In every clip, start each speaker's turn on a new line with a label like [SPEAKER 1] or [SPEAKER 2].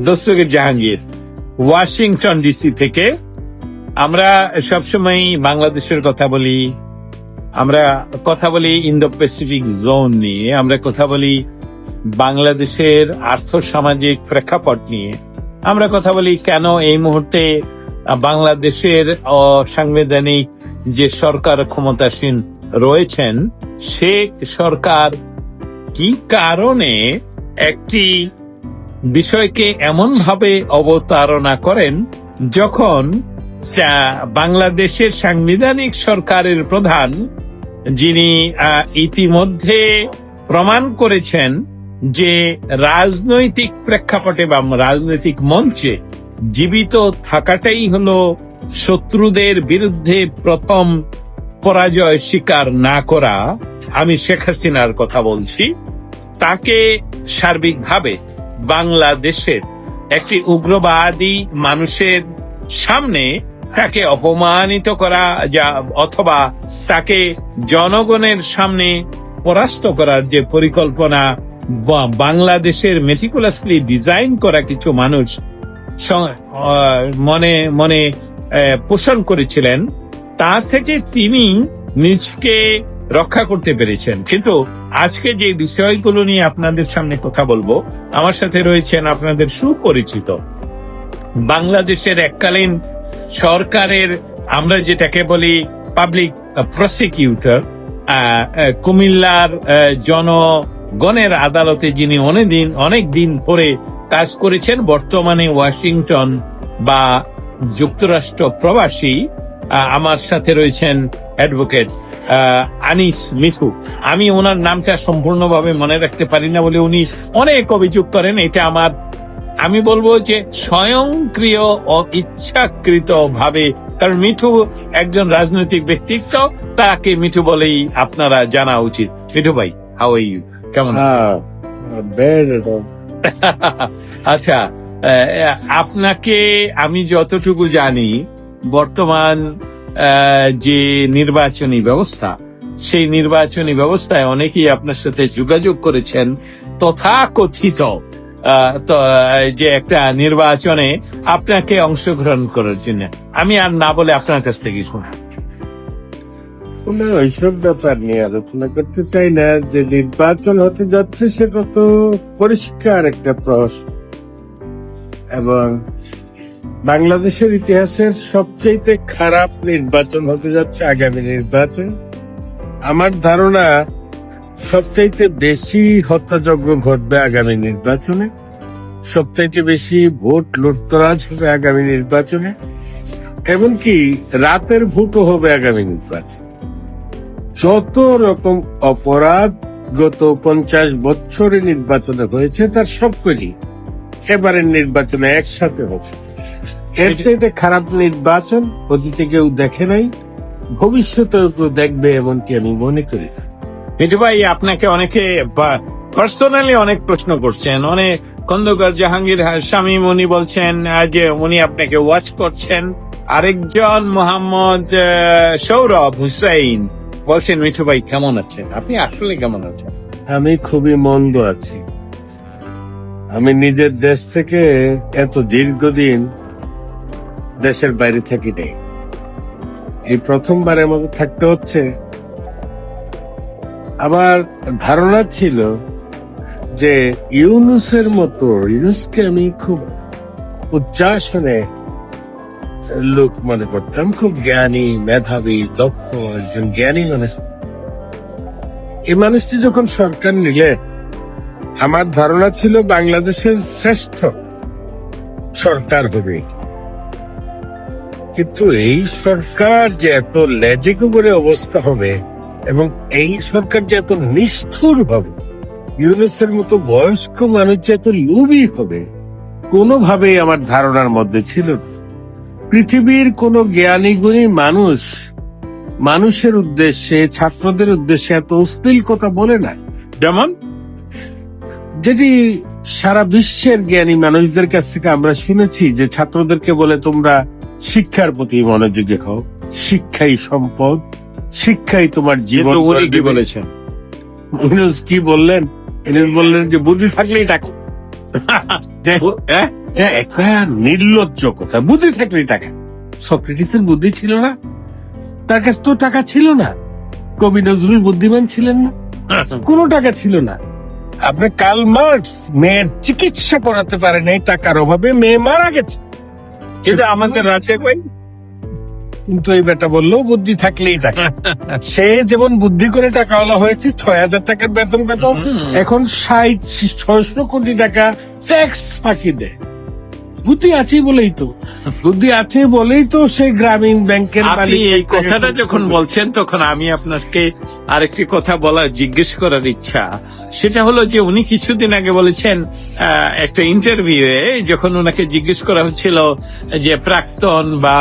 [SPEAKER 1] Dastagir Jahangir, Washington DC থেকে। আমরা সবসময় বাংলাদেশের কথা বলি, আমরা কথা বলি ইন্দো প্যাসিফিক জোন নিয়ে, আমরা কথা বলি বাংলাদেশের আর্থ সামাজিক প্রেক্ষাপট নিয়ে, আমরা কথা বলি কেন এই মুহূর্তে বাংলাদেশের অসাংবিধানিক যে সরকার ক্ষমতাসীন রয়েছেন, সে সরকার কি কারণে একটি বিষয়কে এমন ভাবে অবতারণা করেন যখন বাংলাদেশের সাংবিধানিক সরকারের প্রধান, যিনি ইতিমধ্যে প্রমাণ করেছেন যে রাজনৈতিক প্রেক্ষাপটে বা রাজনৈতিক মঞ্চে জীবিত থাকাটাই হলো শত্রুদের বিরুদ্ধে প্রথম পরাজয় স্বীকার না করা, আমি শেখ হাসিনার কথা বলছি, তাকে সার্বিকভাবে বাংলাদেশের একটি উগ্রবাদী মানুষের সামনে তাকে অপমানিত করা অথবা তাকে জনগণের সামনে পরাস্ত করার যে পরিকল্পনা বাংলাদেশের মেটিকুলাসলি ডিজাইন করা কিছু মানুষ মনে মনে পোষণ করেছিলেন, তা থেকে তিনি নিজকে রক্ষা করতে পেরেছেন। কিন্তু আজকে যে বিষয়গুলো নিয়ে আপনাদের সামনে কথা বলবো, আমার সাথে রয়েছেন আপনাদের সুপরিচিত বাংলাদেশের এককালীন সরকারের, আমরা যেটাকে বলি পাবলিক প্রসিকিউটর, কুমিল্লার জনগণের আদালতে যিনি অনেক দিন পরে কাজ করেছেন, বর্তমানে ওয়াশিংটন বা যুক্তরাষ্ট্র প্রবাসী। আমার সাথে রয়েছেন অ্যাডভোকেট আনিস মিঠু। আমি ওনার নামটা সম্পূর্ণভাবে মনে রাখতে পারি না বলে উনি অনেক অভিযোগ করেন। এটা আমি বলবো যে স্বয়ংক্রিয় ও ইচ্ছাকৃত ভাবে, কারণ মিঠু একজন রাজনৈতিক ব্যক্তিত্ব, তাকে মিঠু বলেই আপনারা জানা উচিত। মিঠু ভাই, হাউ আর ইউ, কেমন আছেন? আচ্ছা, আপনাকে আমি যতটুকু জানি, বর্তমান যে নির্বাচনী ব্যবস্থা, সেই নির্বাচনী ব্যবস্থায় অনেকেই আপনার সাথে যোগাযোগ করেছেন তথাকথিত যে একটা নির্বাচনে আপনাকে অংশগ্রহণ করার জন্য। আমি আর না বলে আপনার কাছ থেকে শুনি।
[SPEAKER 2] ওইসব ব্যাপার নিয়ে আলোচনা করতে চাই না। যে নির্বাচন হতে যাচ্ছে সেটা তো পরিষ্কার একটা প্রশ্ন, এবং বাংলাদেশের ইতিহাসের সবচেয়ে খারাপ নির্বাচন হতে যাচ্ছে আগামী নির্বাচন। আমার ধারণা সবচাইতে বেশি হত্যাযজ্ঞ ঘটবে আগামী নির্বাচনে, সবচাইতে বেশি ভোট লুটতরাজ হবে আগামী নির্বাচনে, এমনকি রাতের ভোটও হবে আগামী নির্বাচনে। যত রকম অপরাধ গত 50 বছরে নির্বাচনে হয়েছে, তার সবকটি এবারের নির্বাচনে একসাথে হবে। এর চাইতে খারাপ নির্বাচন অতীতে কেউ দেখে নাই, ভবিষ্যতেও কেউ দেখবে এমনকি আমি মনে করি।
[SPEAKER 1] মিঠু ভাই, আপনাকে অনেকে পার্সোনালি অনেক প্রশ্ন করছেন। অনেক খন্দকার জাহাঙ্গীর শামীম উনি বলছেন যে উনি আপনাকে ওয়াচ করছেন। আরেকজন মোহাম্মদ সৌরভ হুসাইন বলছেন, মিঠু ভাই কেমন আছেন? আপনি আসলে কেমন আছেন?
[SPEAKER 2] আমি খুবই মন্দ আছি। আমি নিজের দেশ থেকে এত দীর্ঘদিন দেশের বাইরে থাকি নাই, এই প্রথমবারের মতো থাকতে হচ্ছে। আমার ধারণা ছিল যে ইউনুসকে আমি খুব উচ্চাসনে লোক মনে করতাম, খুব জ্ঞানী, মেধাবী, দক্ষ একজন জ্ঞানী মানুষ। এই মানুষটি যখন সরকার নিলে, আমার ধারণা ছিল বাংলাদেশের শ্রেষ্ঠ সরকার হবে। কিন্তু এই সরকার যে এত লেজে করে অবস্থা হবে, এবং এই সরকার যে এত নিষ্ঠুর হবে, ইউনুসের মতো বয়স্ক মানুষ যে এত লোভী হবে, কোনোভাবেই আমার ধারণার মধ্যে ছিল না। পৃথিবীর কোন জ্ঞানী গুণী মানুষের উদ্দেশ্যে, ছাত্রদের উদ্দেশ্যে এত অশ্লীল কথা বলে না। যেমন যেটি সারা বিশ্বের জ্ঞানী মানুষদের কাছ থেকে আমরা শুনেছি, যে ছাত্রদেরকে বলে তোমরা শিক্ষার প্রতি মনোযোগী হও, শিক্ষাই সম্পদ, শিক্ষাই তোমার জীবন।
[SPEAKER 1] উনি কি বলেছেন?
[SPEAKER 2] কি বললেন? বললেন যে বুদ্ধি থাকলেই ডাকো। এটা একটা নির্লজ্জ কথা। বুদ্ধি থাকলেই টাকা। সক্রেটিসের বুদ্ধি ছিল না, তার কাছে তো টাকা ছিল না। কবি নজরুল বুদ্ধিমান ছিলেন না, কোনো টাকা ছিল না। আপনি কার্ল মার্কস মেয়ের চিকিৎসা করাতে পারেন এই টাকার অভাবে, মেয়ে মারা গেছে।
[SPEAKER 1] কিন্তু আমাদের রাজ্যে কই,
[SPEAKER 2] কিন্তু এই বেটা বললো বুদ্ধি থাকলেই টাকা। সে যেমন বুদ্ধি করে টাকাওয়ালা হয়েছে, 6,000 টাকার বেতন পেত, এখন 60-600 কোটি টাকা ট্যাক্স ফাঁকি দেয়। বুদ্ধি আছে বলেই তো, বুদ্ধি আছে বলেই তো সেই গ্রামীণ ব্যাংকের
[SPEAKER 1] আপনি
[SPEAKER 2] মালিক।
[SPEAKER 1] এই কথাটা যখন বলছেন তখন আমি আপনাকে আরেকটি কথা জিজ্ঞেস করার ইচ্ছা, সেটা হলো যে উনি কিছুদিন আগে বলেছেন একটা ইন্টারভিউয়ে, যখন ওনাকে জিজ্ঞেস করা হচ্ছিল যে প্রাক্তন বা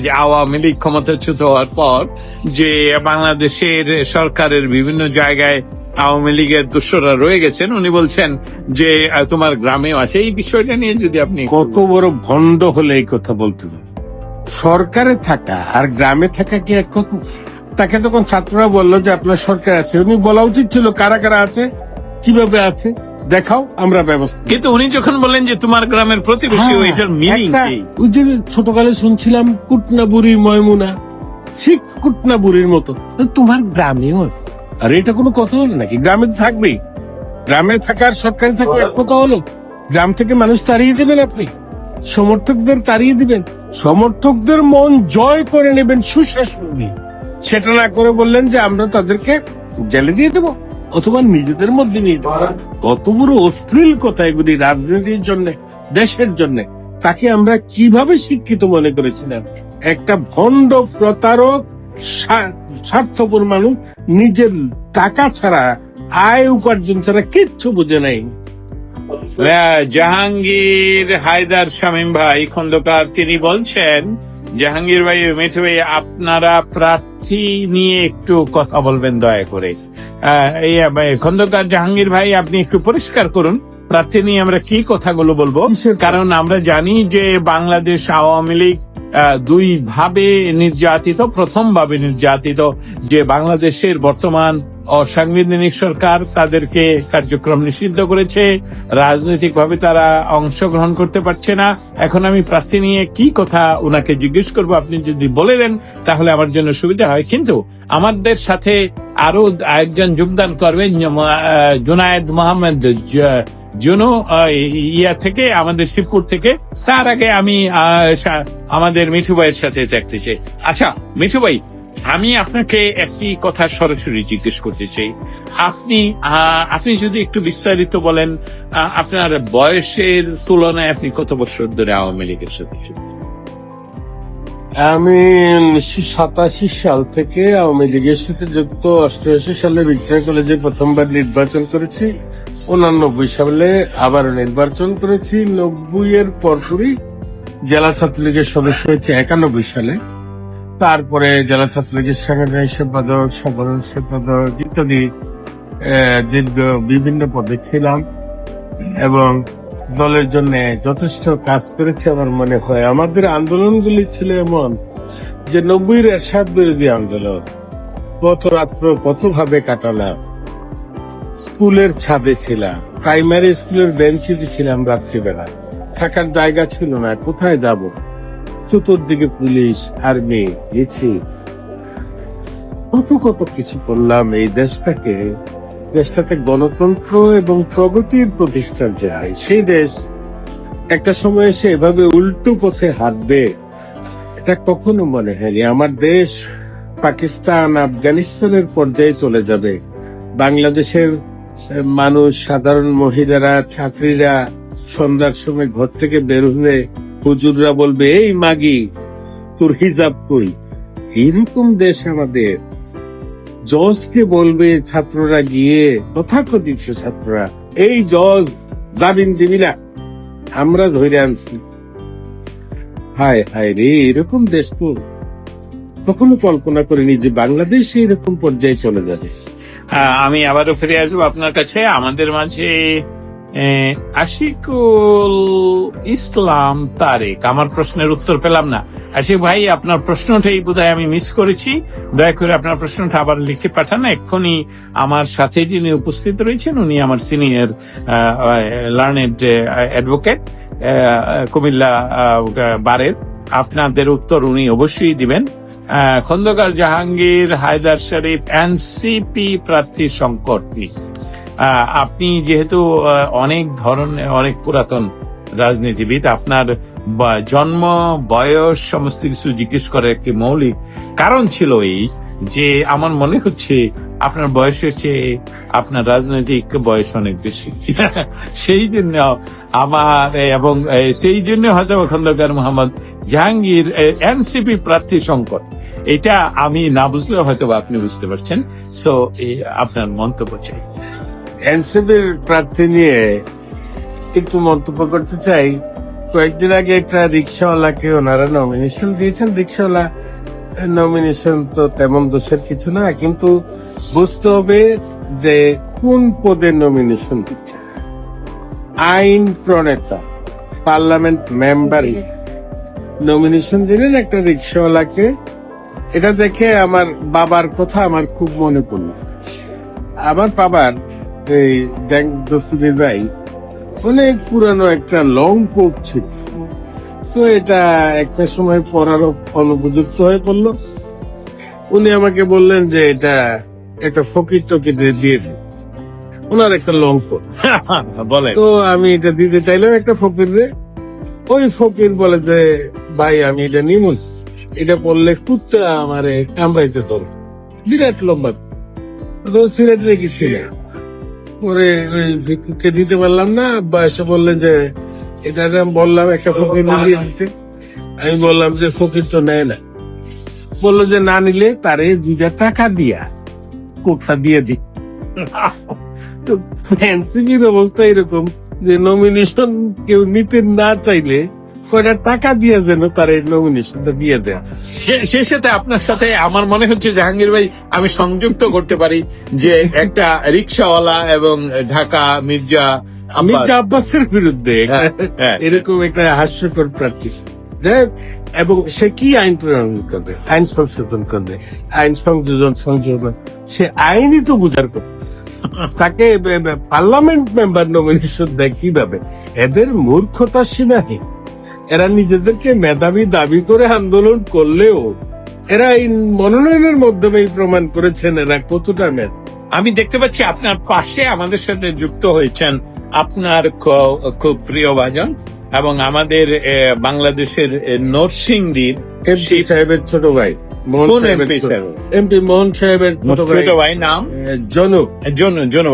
[SPEAKER 1] যে আওয়ামী লীগ ক্ষমতাচ্যুত হওয়ার পর যে বাংলাদেশের সরকারের বিভিন্ন জায়গায় আওয়ামী লীগের দোসররা রয়ে গেছেন, উনি বলছেন যে তোমার গ্রামেও আছে। এই বিষয়টা নিয়ে যদি আপনি
[SPEAKER 2] কত বড় ভণ্ড হলে এই কথা বলতে পারে? সরকারে থাকা আর গ্রামে থাকা কি এক কথা? তাকে তখন ছাত্ররা বললো যে আপনার সরকার আছে, উনি বলা উচিত ছিল কারা কারা আছে, কিভাবে আছে দেখাও, আমরা ব্যবস্থা।
[SPEAKER 1] কিন্তু উনি যখন বললেন যে তোমার গ্রামের প্রতিবেশী, এটার মিনিং কি?
[SPEAKER 2] ওই যে ছোটকালে শুনছিলাম কুটনা বুড়ি ময়মুনা, ঠিক কুটনা বুড়ির মতো তোমার গ্রামেও আছে। আর এটা কোনো কথা হলো নাকি? গ্রামে তো থাকবেই, গ্রামে থাকার সরকারি থাকবে এক কথা হলো? গ্রাম থেকে মানুষ তাড়িয়ে দেবেন আপনি, সমর্থকদের তাড়িয়ে দিবেন, সমর্থকদের মন জয় করে নেবেন সুশাসন দিয়ে। সেটা না করে বললেন যে আমরা তাদেরকে জেলে দিয়ে দেবো, অথবা নিজেদের মধ্যে নিয়ে দেবো। কত বড় অশ্লীল কথা এগুলি রাজনীতির জন্য, দেশের জন্য। তাকে আমরা কিভাবে শিক্ষিত মনে করেছিলাম? একটা ভণ্ড প্রতারক, স্বার্থপর মানুষ, নিজের টাকা ছাড়া, আয় উপার্জন ছাড়া কিচ্ছু বুঝে নাই।
[SPEAKER 1] জাহাঙ্গীর হায়দার শামীম ভাই খন্দকার তিনি বলছেন, জাহাঙ্গীর ভাই, মেঠু ভাই, আপনারা প্রার্থী নিয়ে একটু কথা বলবেন দয়া করে। খন্দকার জাহাঙ্গীর ভাই, আপনি একটু পরিষ্কার করুন প্রার্থী নিয়ে আমরা কি কথাগুলো বলবো। কারণ আমরা জানি যে বাংলাদেশ আওয়ামী লীগ দুই ভাবে নির্যাতিত। প্রথম ভাবে নির্যাতিত যে বাংলাদেশের বর্তমান অসাংবিধানিক সরকার তাদেরকে কার্যক্রম নিষিদ্ধ করেছে, রাজনৈতিক ভাবে তারা অংশগ্রহণ করতে পারছে না। এখন আমি প্রার্থী নিয়ে কি কথা ওনাকে জিজ্ঞেস করবো, আপনি যদি বলে দেন তাহলে আমার জন্য সুবিধা হয়। কিন্তু আমাদের সাথে আরো একজন যোগদান করবেন, জুনায়েদ মোহাম্মদ জুনু, ইয়া থেকে, আমাদের শিবপুর থেকে। তার আগে আমি আমাদের মিঠু ভাইয়ের সাথে দেখতে চাই। আচ্ছা মিঠু ভাই, আমি আপনাকে একটি কথা সরাসরি জিজ্ঞেস করতে চাই। আপনি যদি একটু বিস্তারিত বলেন, আপনার বয়সের তুলনায় আপনি কত বছর ধরে আওয়ামী লীগের সাথে?
[SPEAKER 2] আমি 1987 সাল থেকে আওয়ামী লীগের সাথে যুক্ত। 88 সালে ভিক্টোরিয়া কলেজে প্রথমবার নির্বাচন করেছি, 89 সালে আবার নির্বাচন করেছি, 90-এর পরপরই জেলা ছাত্রলীগের সদস্য হয়েছে 91 সালে। তারপরে জেলা ছাত্রলীগের সাংগঠনিক সম্পাদক, সাধারণ সম্পাদক ইত্যাদি দীর্ঘ বিভিন্ন পদে ছিলাম এবং দলের জন্য যথেষ্ট কাজ করেছে আমার মনে হয়। আমাদের আন্দোলনগুলি ছিল এমন যে 90-এর এরশাদ বিরোধী আন্দোলন, পথ রাত্র পথভাবে কাটালাম, স্কুলের ছাদে ছিলাম, প্রাইমারি স্কুলের বেঞ্চিতে ছিলাম, রাত্রিবেলা থাকার জায়গা ছিল না, কোথায় যাব? চতুর্দিকে পুলিশ, আর্মি, কত কত কিছু করলাম এই দেশটাতে গণতন্ত্র এবং প্রগতির প্রতিষ্ঠার যায়। সেই দেশ একটা সময় এসে এভাবে উল্টো পথে হাঁটবে এটা কখনো মনে হয়নি। আমার দেশ পাকিস্তান, আফগানিস্তানের পর্যায়ে চলে যাবে। বাংলাদেশের মানুষ, সাধারণ মহিলারা, ছাত্রীরা সন্ধ্যার সময় ঘর থেকে বের হলে হুজুররা বলবে, এই মাগি তোর হিজাব কই। এইরকম দেশ আমাদের। জজকে বলবে ছাত্ররা গিয়ে, তথাকথিত ছাত্ররা, এই জজ জামিন দিবি না, আমরা ধরে আনছি। হায় হায় রে, এরকম দেশ তো কখনো কল্পনা করিনি যে বাংলাদেশ এরকম পর্যায়ে চলে যাবে।
[SPEAKER 1] আমি আবারও ফিরে আসবো আপনার কাছে। আমাদের মাঝে আশিকুল ইসলাম তারেক। আমার প্রশ্নের উত্তর পেলাম না। আশিক ভাই, আপনার প্রশ্নটাই বোধহয় আমি মিস করেছি। দয়া করে আপনার প্রশ্নটা আবার লিখে পাঠান। এক্ষুনি আমার সাথে যিনি উপস্থিত রয়েছেন উনি আমার সিনিয়র লার্নেড অ্যাডভোকেট, কুমিল্লা বারের, আপনাদের উত্তর উনি অবশ্যই দিবেন। খন্দকার জাহাঙ্গীর হায়দার শরীফ এনসিপি প্রার্থী সংকট নিয়ে আপনি যেহেতু অনেক ধরনের, অনেক পুরাতন রাজনীতিবিদ, আপনার জন্ম, বয়স সমস্ত কিছু জিজ্ঞেস করার একটি মৌলিক কারণ ছিল এই যে আমার মনে হচ্ছে আপনার বয়সের চেয়ে আপনার রাজনৈতিক বয়স অনেক বেশি। সেই জন্য আমার এবং সেই জন্য হয়তো খন্দকার মোহাম্মদ জাহাঙ্গীর এনসিপি প্রার্থী সংকট, এটা আমি না বুঝলেও হয়তো আপনি বুঝতে পারছেন। সো আপনার মন্তব্য চাই।
[SPEAKER 2] এনসিপির প্রার্থী নিয়ে একটু মন্তব্য করতে চাই। কয়েকদিন আগে একটা রিক্সাওয়ালাকে ওনারা নমিনেশন দিয়েছেন। রিক্সাওয়ালা নমিনেশন তো তেমন দোষের কিছু না, কিন্তু বুঝতে হবে যে কোন পদে নমিনেশন দিচ্ছে। আইন প্রণেতা, পার্লামেন্ট মেম্বার নমিনেশন দিলেন একটা রিক্সাওয়ালাকে। এটা দেখে আমার বাবার কথা আমার খুব মনে পড়ল। আমার বাবার এই দোস্তুদের ভাই অনেক পুরানো একটা লং কোট ছিল, তো এটা একটা সময় পরার অনুপযুক্ত হয়ে পড়লো। উনি আমাকে বললেন যে এটা একটা ফকির টকির দিয়ে দিন, ওনার একটা লং কোট
[SPEAKER 1] বলে।
[SPEAKER 2] তো আমি এটা দিতে চাইলাম একটা ফকির রে। ওই ফকির বলে যে ভাই আমি এটা নিমুস, এটা পড়লে কুত্তা আমারে কামড়াইতে তোর, বিরাট লম্বা। তো সিলেট রেখেছিলেন, পরে ওই ভিক্ষুককে দিতে পারলাম না, বা এসে বললেন যে এটা বললাম একটা ফকির দিয়ে দিতে। আমি বললাম যে ফকির তো নেয় না। বললো যে না নিলে তারে 2 টাকা দিয়া কোটটা দিয়ে দি। তো এনসিপির অবস্থা এরকম যে নমিনেশন কেউ নিতে না চাইলে কয়টা টাকা দিয়ে যেন তার এই নমিনেশনটা দিয়ে দেয়।
[SPEAKER 1] সেই সাথে আপনার সাথে আমার মনে হচ্ছে জাহাঙ্গীর ভাই আমি সংযুক্ত করতে পারি যে একটা রিক্সাওয়ালা এবং ঢাকা মির্জা
[SPEAKER 2] আব্বাসের বিরুদ্ধে এরকম একটা হাস্যকর প্রার্থী, এবং সে কি আইন প্রণয়ন করবে, আইন সংশোধন করবে, আইন সংযোজন, সে আইনই তো বুঝার কথা। তাকে পার্লামেন্ট মেম্বার নমিনেশন দেয় কিভাবে? এদের মূর্খতা সীমাহীন। এরা নিজেদেরকে মেধাবী দাবি করে আন্দোলন করলেও এরা এই মনোনয়নের মাধ্যমে প্রমাণ করেছেন এরা কতটা মেধ।
[SPEAKER 1] আমি দেখতে পাচ্ছি আপনার পাশে আমাদের সাথে যুক্ত হয়েছেন আপনার খুব প্রিয় ভাজন এবং আমাদের বাংলাদেশের নরসিংদীর
[SPEAKER 2] এমপি সাহেবের ছোট ভাই এমপি মোহন সাহেবের
[SPEAKER 1] ছোট ভাই নাম জনু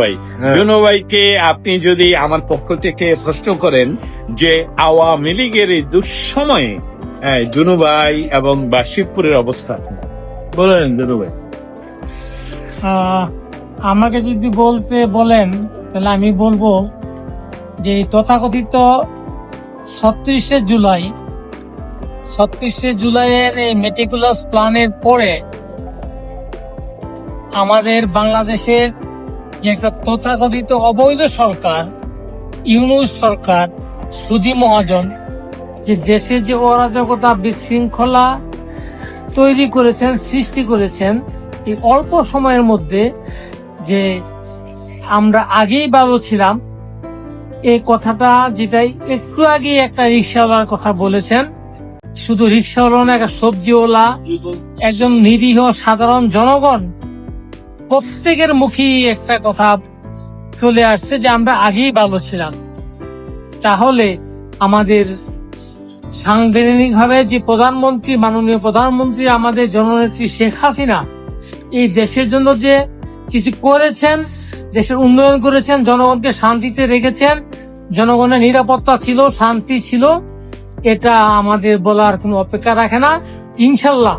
[SPEAKER 1] ভাই। জনু ভাইকে আপনি যদি আমার পক্ষ থেকে প্রশ্ন করেন যে আওয়ামী লীগের এই দুঃসময়ে জনু ভাই এবং শিবপুরের অবস্থা
[SPEAKER 2] বলেন। জনু ভাই,
[SPEAKER 3] আমাকে যদি বলতে বলেন তাহলে আমি বলবো যে তথাকথিত 36শে জুলাইয়ের এই মেটিকুলাস প্ল্যানের পরে আমাদের বাংলাদেশের যে একটা তথাকথিত অবৈধ সরকার, ইউনূস সরকার, সুধী মহাজন, যে দেশে যে অরাজকতা বিশৃঙ্খলা তৈরি করেছেন, সৃষ্টি করেছেন, এই অল্প সময়ের মধ্যে যে আমরা আগেই ভালো ছিলাম, এই কথাটা যেটাই একটু আগে একটা রিক্সাওয়ালার কথা বলেছেন, শুধু রিক্সাওয়ালা না, একটা সবজিওয়ালা, একজন নিরীহ সাধারণ জনগণ, প্রত্যেকের মুখেই একটা কথা চলে আসছে যে আমরা আগেই ভালো ছিলাম। তাহলে আমাদের সাংবিধানিক ভাবে যে প্রধানমন্ত্রী, মাননীয় প্রধানমন্ত্রী আমাদের জননেত্রী শেখ হাসিনা এই দেশের জন্য যে কিছু করেছেন, দেশের উন্নয়ন করেছেন, জনগণকে শান্তিতে রেখেছেন, জনগণের নিরাপত্তা ছিল, শান্তি ছিল, এটা আমাদের বলার কোনো অপেক্ষা রাখে না। ইনশাল্লাহ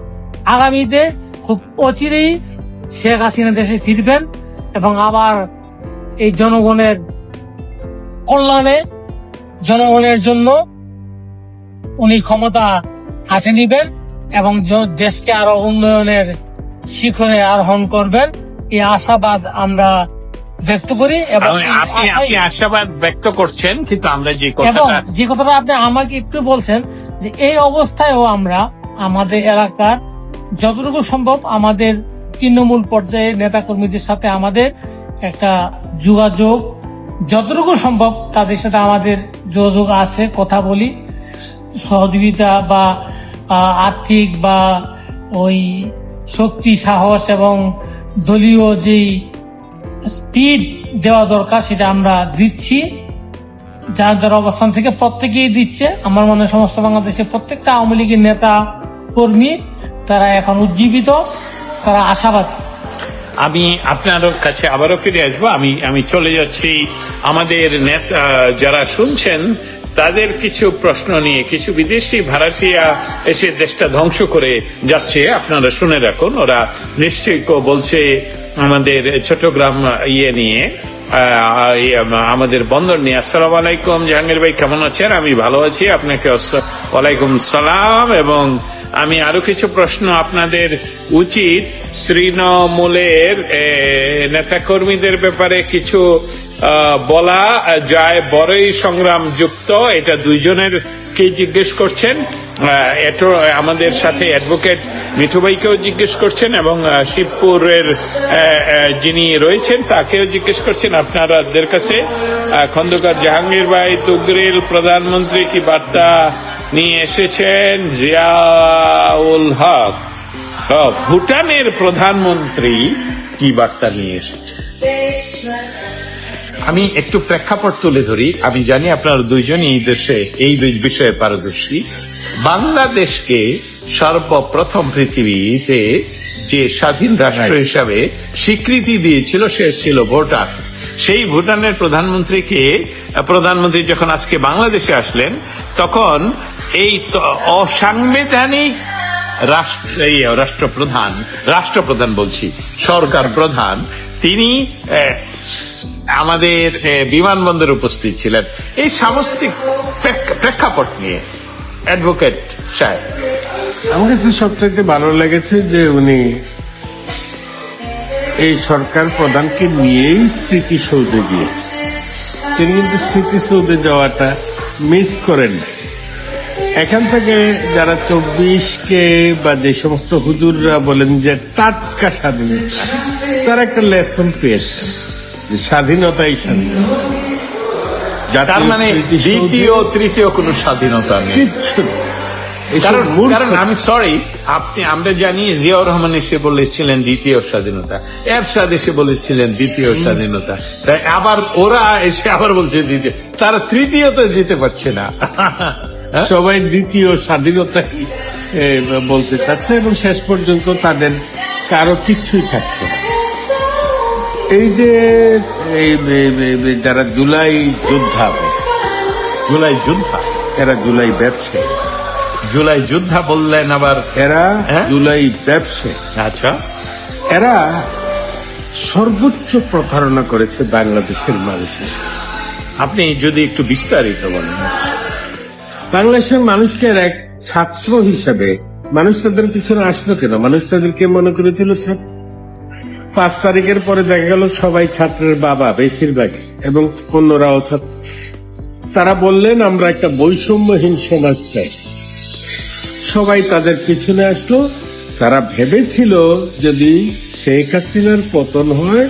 [SPEAKER 3] আগামীতে খুব অচিরেই শেখ হাসিনা দেশে ফিরবেন এবং আবার এই জনগণের কল্যাণে, জনগণের জন্য উনি ক্ষমতা হাতে নিবেন এবং দেশকে আরো উন্নয়নের শিখরে আরোহণ করবেন, এই আশাবাদ আমরা ব্যক্ত করি। এবং
[SPEAKER 1] আপনি আশাবাদ ব্যক্ত করছেন, কিন্তু আমরা যে
[SPEAKER 3] কথাটা আপনি আমাকে একটু বলছেন যে এই অবস্থায়ও আমরা আমাদের এলাকার যতটুকু সম্ভব আমাদের তৃণমূল পর্যায়ে নেতা কর্মীদের সাথে আমাদের একটা যোগাযোগ যতটুকু সম্ভব তাদের সাথে আমাদের যোগাযোগ আছে, কথা বলি, সহযোগিতা বা আর্থিক বা ওই শক্তি, সাহস এবং দলীয় যেই স্পিড দেওয়া দরকার সেটা আমরা দিচ্ছি। যার যার অবস্থান থেকে প্রত্যেকেই দিচ্ছে। আমার মনে হয় সমস্ত বাংলাদেশের প্রত্যেকটা আওয়ামী লীগের নেতা কর্মী তারা এখন উজ্জীবিত, তারা আশাবাদী।
[SPEAKER 1] আমি আপনার কাছে আবারও ফিরে আসবো। আমি চলে যাচ্ছি আমাদের নেতা যারা শুনছেন তাদের কিছু প্রশ্ন নিয়ে। কিছু বিদেশি ভাড়াটিয়া এসে দেশটা ধ্বংস করে যাচ্ছে, আপনারা শুনে রাখুন। ওরা নিশ্চয়ই বলছে আমাদের চট্টগ্রাম নিয়ে, আমাদের বন্দর নিয়ে। আসসালামু আলাইকুম জাহাঙ্গীর ভাই, কেমন আছেন? আমি ভালো আছি, আপনাকে ওয়ালাইকুম সালাম। এবং আমি আরো কিছু প্রশ্ন আপনাদের উচিত তৃণমূলের নেতা কর্মীদের ব্যাপারে কিছু বলা যায়। বড়ই সংগ্রাম যুক্ত, এটা দুইজনের কে জিজ্ঞেস করছেন। আমাদের সাথে অ্যাডভোকেট মিঠু ভাইকেও জিজ্ঞেস করছেন এবং শিবপুরের যিনি রয়েছেন তাকেও জিজ্ঞেস করছেন আপনাদের কাছে। খন্দকার জাহাঙ্গীর ভাই তুগরিল প্রধানমন্ত্রী কি বার্তা নিয়ে এসেছেন? জিয়াউল হক ভুটানের প্রধানমন্ত্রী কি বার্তা নিয়ে এসেছেন? আমি একটু প্রেক্ষাপট তুলে ধরি। আমি জানি আপনারা দুইজনই এই দেশে এই বিষয়ে পারদর্শী। বাংলাদেশকে সর্বপ্রথম পৃথিবীতে যে স্বাধীন রাষ্ট্র হিসাবে স্বীকৃতি দিয়েছিল সে ছিল ভুটান। সেই ভুটানের প্রধানমন্ত্রী যখন আজকে বাংলাদেশে আসলেন তখন এই অসাংবিধানিক রাষ্ট্রপ্রধান বলছি, সরকার প্রধান, তিনি আমাদের বিমানবন্দরে উপস্থিত ছিলেন। এই সামষ্টিক প্রেক্ষাপট নিয়ে অ্যাডভোকেট সাহেব,
[SPEAKER 2] আমার কাছে সবচাইতে ভালো লেগেছে যে উনি এই সরকার প্রধানকে নিয়েই স্মৃতিসৌধে গিয়েছে। তিনি কিন্তু স্মৃতিসৌধে যাওয়াটা মিস করেন না। এখান থেকে যারা 24কে বা যে সমস্ত হুজুররা বলেন যে টাটকা স্বাধীনতা, তার একটা লেসন পেয়েছে যে স্বাধীনতাই স্বাধীনতা।
[SPEAKER 1] তার মানে দ্বিতীয় তৃতীয় কোনো স্বাধীনতা নেই,
[SPEAKER 2] কিচ্ছু নেই।
[SPEAKER 1] কারণ আমি সরি, আমরা জানি জিয়াউর রহমান এসে বলেছিলেন দ্বিতীয় স্বাধীনতা, এরশাদ এসে বলেছিলেন দ্বিতীয় স্বাধীনতা, তাই আবার ওরা এসে আবার বলছে দ্বিতীয়, তারা তৃতীয়তে যেতে পারছে না।
[SPEAKER 2] সবাই দ্বিতীয় স্বাধীনতা বলতে চাচ্ছে এবং শেষ পর্যন্ত তাদের কারো কিছুই থাকছে না। এই যে যারা জুলাই যোদ্ধা, এরা জুলাই ব্যবসায়ী।
[SPEAKER 1] জুলাই যোদ্ধা বললেন আবার,
[SPEAKER 2] এরা জুলাই ব্যবসায়ী।
[SPEAKER 1] আচ্ছা,
[SPEAKER 2] এরা সর্বোচ্চ প্রতারণা করেছে বাংলাদেশের মানুষের সাথে।
[SPEAKER 1] আপনি যদি একটু বিস্তারিত বলেন।
[SPEAKER 2] বাংলাদেশের মানুষকে এক ছাত্র হিসেবে মানুষ তাদের পিছনে আসলো কেন? মানুষ তাদেরকে মনে করেছিল 5 তারিখের পরে দেখা গেল সবাই ছাত্রের বাবা, বেশিরভাগ, এবং অন্যরাও ছাত্র। তারা বললেন আমরা একটা বৈষম্যহীন সমাজ চাই। সবাই তাদের পিছনে আসলো। তারা ভেবেছিল যদি শেখ হাসিনার পতন হয়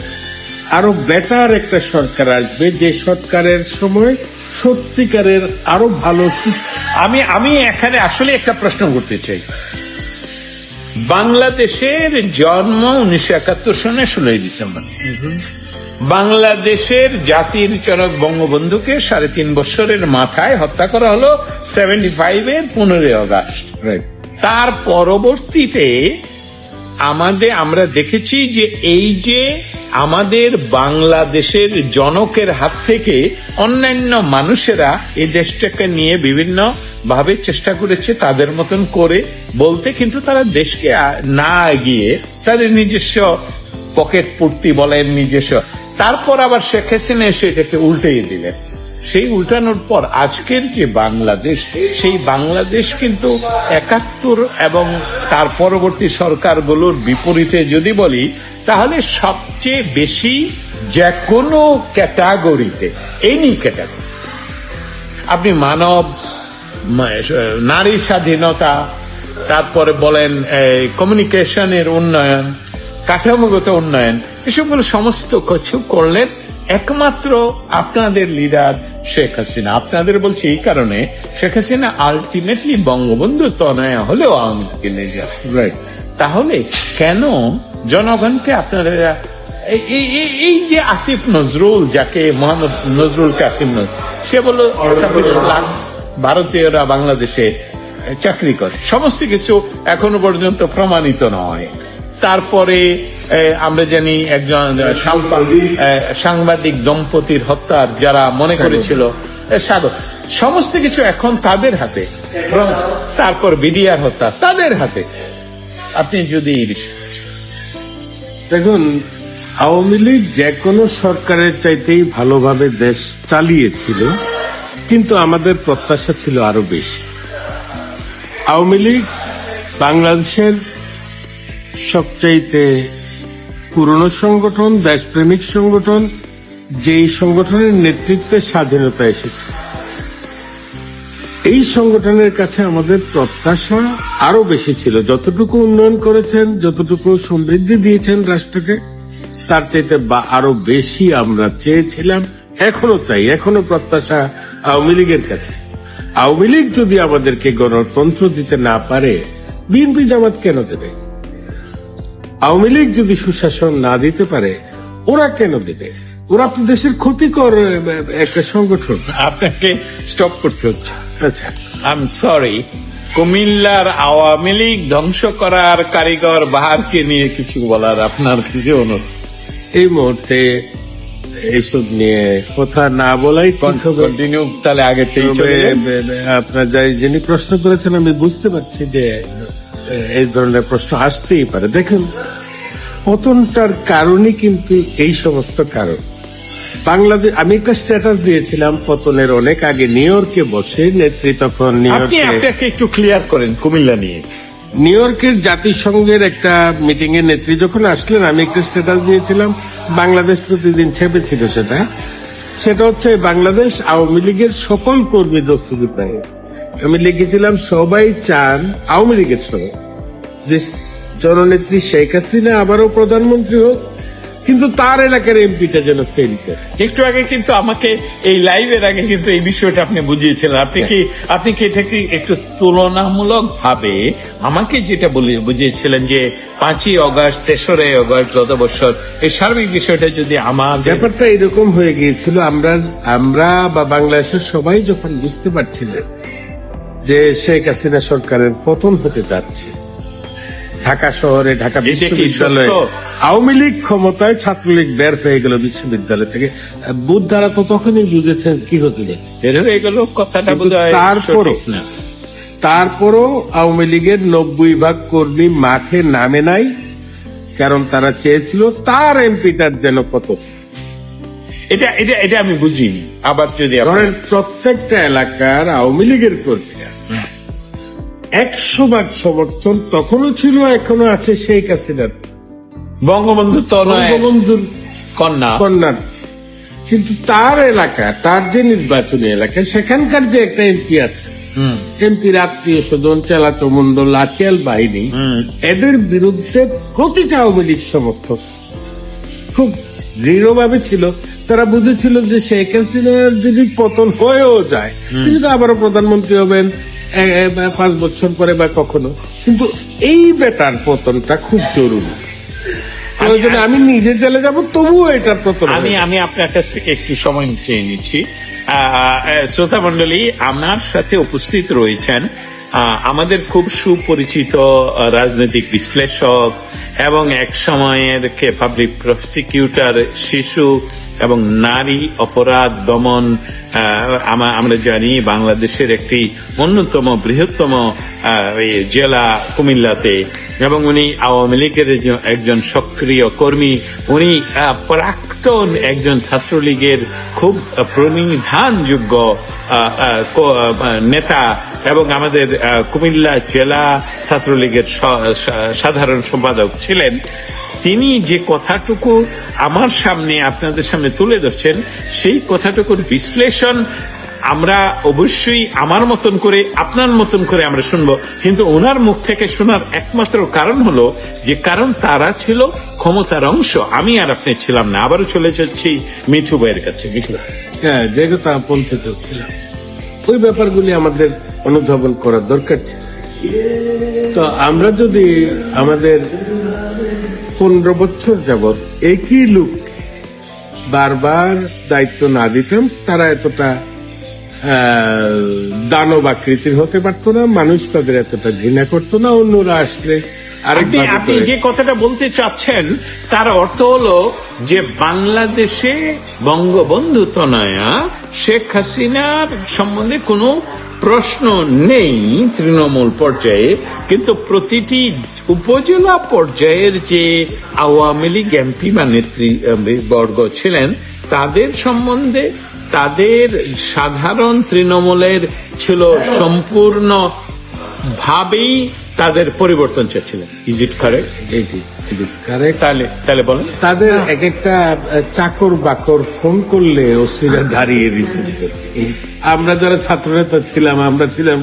[SPEAKER 2] আরো বেটার একটা সরকার আসবে, যে সরকারের সময় সত্যিকারের আরো ভালো।
[SPEAKER 1] আমি এখানে আসলে একটা প্রশ্ন করতে চাই। বাংলাদেশের জন্ম 1971 সনে 16 ডিসেম্বর। বাংলাদেশের জাতির জনক বঙ্গবন্ধুকে 3.5 বছরের মাথায় হত্যা করা হলো 75-এর 15 আগস্ট। তার পরবর্তীতে আমরা দেখেছি যে এই যে আমাদের বাংলাদেশের জনকের হাত থেকে অন্যান্য মানুষেরা এই দেশটাকে নিয়ে বিভিন্ন ভাবে চেষ্টা করেছে তাদের মতন করে বলতে, কিন্তু তারা দেশকে না এগিয়ে তাদের নিজস্ব পকেট পূর্তি বলেন, নিজস্ব। তারপর আবার শেখ হাসিনা এসে এটাকে উল্টিয়ে দিলেন। সেই উল্টানোর পর আজকের যে বাংলাদেশ, সেই বাংলাদেশ কিন্তু 71 এবং তার পরবর্তী সরকারগুলোর বিপরীতে যদি বলি তাহলে সবচেয়ে বেশি যে কোনো ক্যাটাগরিতে, এনি ক্যাটাগরি, আপনি মানব, নারী স্বাধীনতা, তারপরে বলেন কমিউনিকেশনের উন্নয়ন, কাঠামোগত উন্নয়ন, এসবগুলো সমস্ত কিছু করলেন একমাত্র আপনাদের লিডার শেখ হাসিনা। আপনাদের বলছি এই কারণে, শেখ হাসিনা আলটিমেটলি বঙ্গবন্ধু তনয়া হলেও আওয়ামী লীগের লিডার।
[SPEAKER 2] রাইট।
[SPEAKER 1] তাহলে কেন জনগণকে আপনারা এই যে আসিফ নজরুল, যাকে মোহাম্মদ নজরুলকে আসিফ নজরুল, সে বলল 26 লাখ ভারতীয়রা বাংলাদেশে চাকরি করে, সমস্ত কিছু এখনো পর্যন্ত প্রমাণিত নয়। তারপরে আমরা জানি একজন সাংবাদিক দম্পতির হত্যার যারা মনে করেছিল সাগর, সমস্ত কিছু এখন তাদের হাতে। তারপর বিডিআর হত্যা তাদের হাতে। আপনি যদি
[SPEAKER 2] দেখুন, আওয়ামী লীগ যে কোনো সরকারের চাইতেই ভালোভাবে দেশ চালিয়েছিল, কিন্তু আমাদের প্রত্যাশা ছিল আরো বেশি। আওয়ামী লীগ বাংলাদেশের সবচাইতে পুরনো সংগঠন, দেশপ্রেমিক সংগঠন, যেই সংগঠনের নেতৃত্বে স্বাধীনতা এসেছে। এই সংগঠনের কাছে আমাদের প্রত্যাশা আরো বেশি ছিল। যতটুকু উন্নয়ন করেছেন, যতটুকু সমৃদ্ধি দিয়েছেন রাষ্ট্রকে, তার চাইতে আরো বেশি আমরা চেয়েছিলাম, এখনো চাই, এখনো প্রত্যাশা আওয়ামী লীগের কাছে। আওয়ামী লীগ যদি আমাদেরকে গণতন্ত্র দিতে না পারে, বিএনপি জামাত কেন দেবে? আওয়ামী লীগ যদি সুশাসন না দিতে পারে, ওরা কেন দেবে? ওরা তো দেশের ক্ষতিকর একটা সংগঠন।
[SPEAKER 1] আপনাকে স্টপ করতে হচ্ছে।
[SPEAKER 2] আচ্ছা,
[SPEAKER 1] আই এম সরি, কুমিল্লার আওয়ামী লীগ ধ্বংস করার কারিগর বাহারকে নিয়ে কিছু বলার আপনার কাছে অনুরোধ।
[SPEAKER 2] এই মুহূর্তে এইসব নিয়ে কথা না বলাই ঠিক হবে।
[SPEAKER 1] কন্টিনিউ তাহলে আগে থেকে চলে যান।
[SPEAKER 2] আপনার যিনি প্রশ্ন করেছেন, আমি বুঝতে পারছি যে এই ধরনের প্রশ্ন আসতেই পারে। দেখুন, পতনটার কারণই কিন্তু এই সমস্ত কারণ। বাংলাদেশ, আমি একটা স্ট্যাটাস দিয়েছিলাম পতনের অনেক আগে, নিউ ইয়র্কে বসে নেত্রী তখন
[SPEAKER 1] আপনি আপনাকে একটু ক্লিয়ার করেন কুমিল্লা নিয়ে।
[SPEAKER 2] নিউ ইয়র্কের জাতিসংঘের একটা মিটিং এর নেত্রী যখন আসলেন, আমি একটা স্ট্যাটাস দিয়েছিলাম, বাংলাদেশ প্রতিদিন ছেপেছিল সেটা হচ্ছে বাংলাদেশ আওয়ামী লীগের সকল কর্মী দস্তুকি পায়। আমি লিখেছিলাম, সবাই চান আওয়ামী লীগের সবাই যে জননেত্রী শেখ হাসিনা আবারও প্রধানমন্ত্রী হোক, কিন্তু তার এলাকার এমপিটা যেন ফেল করে।
[SPEAKER 1] একটু আগে কিন্তু আমাকে এই লাইভের আগে কিন্তু এই বিষয়টা আপনি বুঝিয়েছিলেন। আপনি কি এটা কি একটু তুলনামূলক ভাবে আমাকে যেটা বুঝিয়েছিলেন যে 5ই অগস্ট 3রা অগস্ট গত বছর এই সার্বিক বিষয়টা যদি আমার
[SPEAKER 2] ব্যাপারটা এরকম হয়ে গিয়েছিল, আমরা বা বাংলাদেশের সবাই যখন বুঝতে পারছিলেন যে শেখ হাসিনা সরকারের পতন হতে যাচ্ছে, ঢাকা শহরে, ঢাকা বিশ্ববিদ্যালয়ে আওয়ামী লীগ ক্ষমতায়, ছাত্রলীগ বের হয়ে গেল বিশ্ববিদ্যালয় থেকে, বুদ্ধারা তো তখনই বুঝেছেন কি হতে যাচ্ছে।
[SPEAKER 1] বের হয়ে গেল কথাটা বোধহয়
[SPEAKER 2] তারপরও
[SPEAKER 1] না।
[SPEAKER 2] তারপরও আওয়ামী লীগের 90% কর্মী মাঠে নামে নাই, কারণ তারা চেয়েছিল তার এমপিটার যেন কত।
[SPEAKER 1] এটা এটা এটা আমি বুঝিনি। আবার যদি
[SPEAKER 2] ধরেন, প্রত্যেকটা এলাকার আওয়ামী লীগের কর্মীরা 100% সমর্থন তখনও ছিল, এখনো আছে শেখ হাসিনার,
[SPEAKER 1] বঙ্গবন্ধুর
[SPEAKER 2] বঙ্গবন্ধুর
[SPEAKER 1] কন্যা।
[SPEAKER 2] কিন্তু তার এলাকা, তার যে নির্বাচনী এলাকা, সেখানকার যে একটা এমপি আছে, এমপির আত্মীয় স্বজন, চেলাচমন্ড, লাঠিয়াল বাহিনী, এদের বিরুদ্ধে প্রতিটা আওয়ামী লীগ সমর্থক খুব দৃঢ়ভাবে ছিল। তারা বুঝেছিল যে শেখ হাসিনার যদি পতন হয়েও যায়, তিনি তো আবারও প্রধানমন্ত্রী হবেন 5 বছর পরে বা কখনো, কিন্তু এই বেটার পতনটা খুব জরুরি। প্রয়োজনে আমি নিজে চলে যাব, তবুও এটা পতন।
[SPEAKER 1] আমি আপনার কাছ থেকে একটু সময় চেয়ে নিচ্ছি। শ্রোতা মন্ডলী, আমার সাথে উপস্থিত রয়েছেন আমাদের খুব সুপরিচিত রাজনৈতিক বিশ্লেষক এবং এক সময়ের পাবলিক প্রসিকিউটর, শিশু এবং নারী অপরাধ দমন, আমরা জানি বাংলাদেশের একটি অন্যতম বৃহত্তম জেলা কুমিল্লাতে, এবং উনি আওয়ামী লীগের একজন সক্রিয় কর্মী। উনি প্রাক্তন একজন ছাত্রলীগের খুব প্রণিধানযোগ্য নেতা এবং আমাদের কুমিল্লা জেলা ছাত্রলীগের সাধারণ সম্পাদক ছিলেন। তিনি যে কথাটুকু আমার সামনে, আপনাদের সামনে তুলে ধরছেন, সেই কথাটুকুর বিশ্লেষণ আমরা অবশ্যই আমার মতন করে আপনার মতন করে আমরা শুনবো, কিন্তু ওনার মুখ থেকে শোনার একমাত্র কারণ হলো যে কারণ তারা ছিল ক্ষমতার অংশ, আমি আর আপনি ছিলাম না। আবারও চলে যাচ্ছি মিঠু ভাইয়ের কাছে। মিঠু ভাই,
[SPEAKER 2] হ্যাঁ, যে কথা বলতে চাচ্ছিলাম, ওই ব্যাপারগুলি আমাদের অনুধাবন করার দরকার ছিল। তো আমরা যদি আমাদের 15 বছর যাবৎ একই লোক বারবার দায়িত্ব না দিতাম, তারা এতটা দানব আকৃতির হতে পারতো না, মানুষ তাদের এতটা ঘৃণা করতো না। অন্যরা আসলে
[SPEAKER 1] আপনি যে কথাটা বলতে চাচ্ছেন তার অর্থ হলো যে বাংলাদেশে বঙ্গবন্ধু তনয়া শেখ হাসিনার সম্বন্ধে কোনো প্রশ্ন নেই তৃণমূল পর্যায়ে, কিন্তু প্রতিটি উপজেলা পর্যায়ের যে আওয়ামী লীগ এমপি বা নেতৃবর্গ ছিলেন তাদের সম্বন্ধে তাদের সাধারণ তৃণমূলের ছিল সম্পূর্ণ ভাবেই তাদের পরিবর্তন চাচ্ছিলেন। Is it correct?
[SPEAKER 2] It is correct.
[SPEAKER 1] তাহলে বলেন,
[SPEAKER 2] তাদের এক একটা চাকর বাকর ফোন করলে ওসিরা দাঁড়িয়ে রিসিভ করতে। আমরা যারা ছাত্র নেতা ছিলাম, আমরা ছিলাম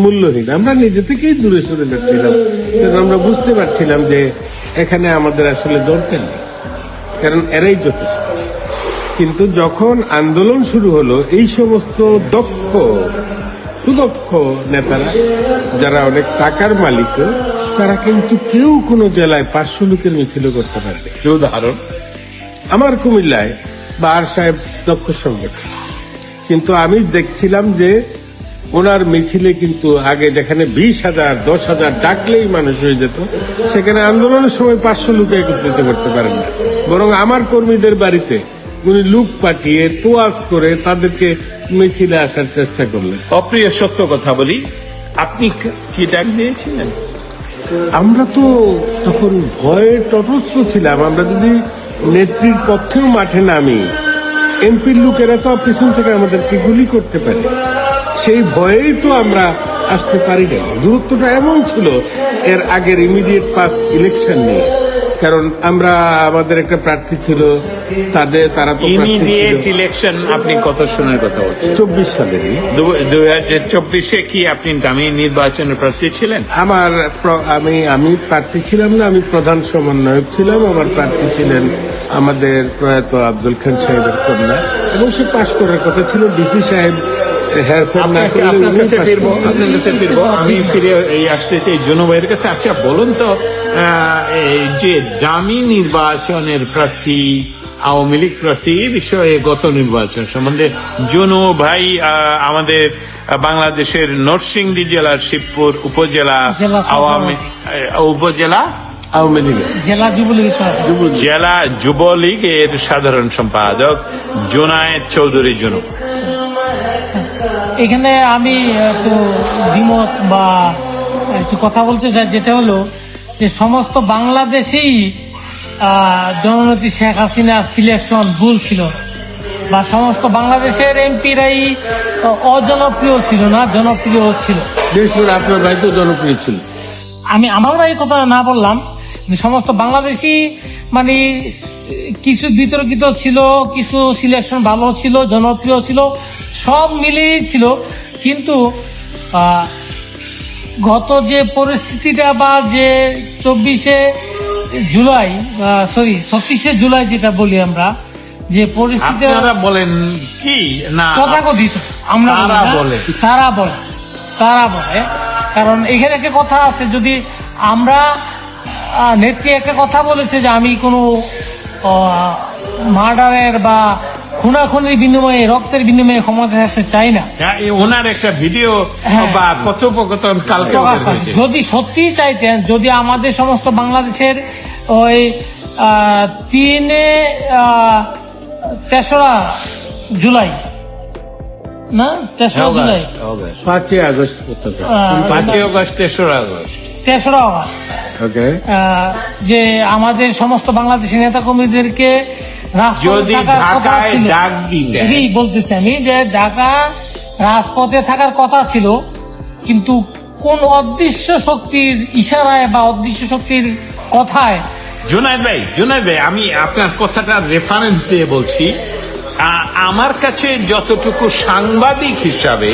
[SPEAKER 2] মূল্যহীন, আমরা নিজে থেকেই দূরে সরে যাচ্ছিলাম, কারণ আমরা বুঝতে পারছিলাম যে এখানে আমাদের আসলে দরকার নেই, কারণ এরাই যথেষ্ট। কিন্তু যখন আন্দোলন শুরু হলো, এই সমস্ত সুদক্ষ নেতারা যারা অনেক টাকার মালিক, তারা কিন্তু কেউ কোনো জেলায় 500 লোকের মিছিল করতে পারবে।
[SPEAKER 1] উদাহরণ
[SPEAKER 2] আমার কুমিল্লায় বাহার সাহেব দক্ষ সংগঠন, কিন্তু আমি দেখছিলাম যে ওনার মিছিলে কিন্তু আগে যেখানে 20,000 10,000 ডাকলেই মানুষ হয়ে যেত, সেখানে আন্দোলনের সময় 500 লোক একত্রিত করতে পারেন না, বরং আমার কর্মীদের বাড়িতে উনি লোক পাঠিয়ে তোয়াজ করে তাদেরকে মিছিলে আসার চেষ্টা করলেন।
[SPEAKER 1] অপ্রিয় সত্য কথা বলি, আপনি কি ডাক দিয়েছিলেন?
[SPEAKER 2] আমরা তো তখন ভয়ে তটস্থ ছিলাম। আমরা যদি নেত্রীর পক্ষেও মাঠে নামি, এমপির লোকেরা তো পিছন থেকে আমাদেরকে গুলি করতে পারে, সেই ভয়েই তো আমরা আসতে পারি না। দূরত্বটা এমন ছিল এর আগের ইমিডিয়েট পাস ইলেকশন নিয়ে, কারণ আমরা আমাদের একটা প্রার্থী ছিল, তারা তো
[SPEAKER 1] ইমিডিয়েট ইলেকশন। আপনি কত সনের কথা বলছেন?
[SPEAKER 2] 24 সালেরই।
[SPEAKER 1] 2024-এ কি আপনি দামি নির্বাচনের প্রার্থী ছিলেন?
[SPEAKER 2] আমি প্রার্থী ছিলাম না, আমি প্রধান সমন্বয়ক ছিলাম। আমার প্রার্থী ছিলেন আমাদের প্রয়াত আব্দুল খান সাহেবের কন্যা, এবং সে পাশ করার কথা ছিল। ডিসি সাহেব
[SPEAKER 1] আপনার কাছে ফিরবো। আমি ফিরে আসতেছি জনভাইয়ের কাছে। আচ্ছা বলুন তো, যে দামি নির্বাচনের প্রার্থী আওয়ামী লীগ প্রার্থী এই বিষয়ে গত নির্বাচন সম্বন্ধে জনু ভাই আমাদের বাংলাদেশের নরসিংদী জেলার শিবপুর উপজেলা আওয়ামী লীগের জেলা যুবলীগের সাধারণ সম্পাদক জোনায়েদ চৌধুরী জনু।
[SPEAKER 3] এখানে আমি একটু দ্বিমত বা একটু কথা বলতে চাই, যেটা হলো যে সমস্ত বাংলাদেশেই জননেত্রী শেখ হাসিনার সিলেকশন ভুল ছিল, বা সমস্ত বাংলাদেশের এমপিরাই অজনপ্রিয় ছিল না, জনপ্রিয় ছিল।
[SPEAKER 2] আপনার ভাই তো জনপ্রিয় ছিল।
[SPEAKER 3] আমি আমার ভাই কথা না বললাম, সমস্ত বাংলাদেশি মানে কিছু বিতর্কিত ছিল, কিছু সিলেকশন ভালো ছিল, জনপ্রিয় ছিল, সব মিলিয়ে ছিল। কিন্তু গত যে পরিস্থিতিটা বা যে 24শে জুলাই যেটা বলি আমরা, যে পরিস্থিতি
[SPEAKER 1] বলেন কি না
[SPEAKER 3] তথাকথিত আমরা তারা বলে, কারণ এখানে একটা কথা আছে, যদি আমরা নেত্রী একটা কথা বলেছে যে আমি কোনো মার্ডারের বা খুনাখুনির বিনিময়ে, রক্তের বিনিময়ে ক্ষমতা আসতে চাই না।
[SPEAKER 1] ওনার একটা ভিডিও বা কথোপকথন কালকে
[SPEAKER 3] যদি সত্যি চাইতেন, যদি আমাদের সমস্ত বাংলাদেশের ওই 3-3 জুলাই না 3রা জুলাই
[SPEAKER 2] 5 আগস্ট
[SPEAKER 3] 3রা আগস্ট যে আমাদের সমস্ত বাংলাদেশি নেতা কর্মীদেরকে বলতেছি আমি, যে ঢাকা রাজপথে থাকার কথা ছিল, কিন্তু কোন অদৃশ্য শক্তির ইশারায় বা অদৃশ্য শক্তির কথায়।
[SPEAKER 1] জুনায়েদ ভাই আমি আপনার কথাটা রেফারেন্স দিয়ে বলছি। আমার কাছে যতটুকু সাংবাদিক হিসাবে